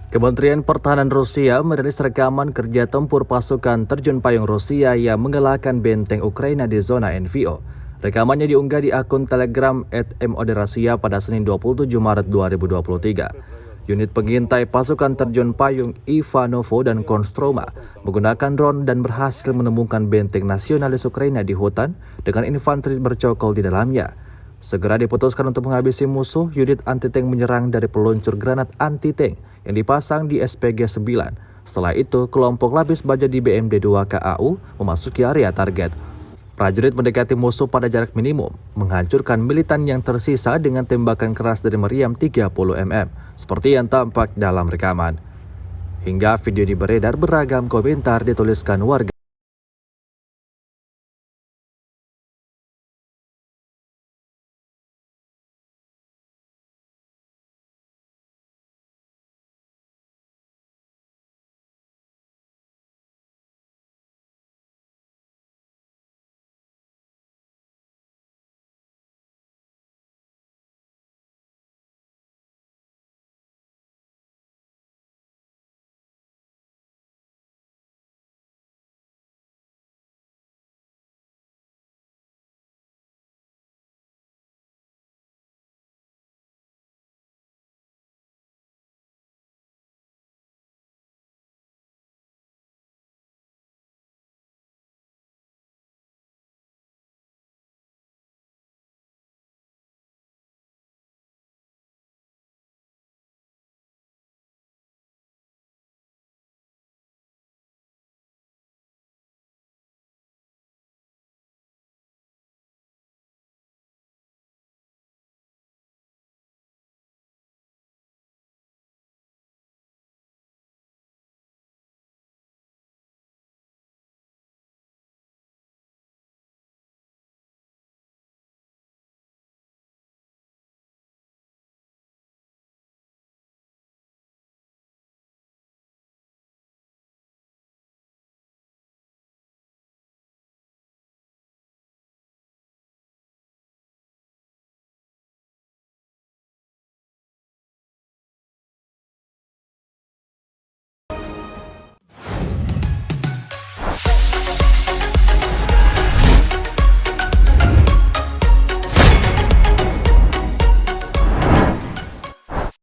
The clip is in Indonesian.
Kementerian Pertahanan Rusia merilis rekaman kerja tempur pasukan terjun payung Rusia yang mengelakkan benteng Ukraina di zona NVO. Rekamannya diunggah di akun Telegram @MODRasia pada Senin 27 Maret 2023. Unit pengintai pasukan terjun payung Ivanovo dan Konstroma menggunakan drone dan berhasil menemukan benteng nasionalis Ukraina di hutan dengan infanteri bercokol di dalamnya. Segera diputuskan untuk menghabisi musuh, unit anti-tank menyerang dari peluncur granat anti-tank yang dipasang di SPG 9. Setelah itu, kelompok lapis baja di BMD-2 KAU memasuki area target. Prajurit mendekati musuh pada jarak minimum, menghancurkan militan yang tersisa dengan tembakan keras dari meriam 30 mm, seperti yang tampak dalam rekaman. Hingga video ini beredar, beragam komentar dituliskan warga.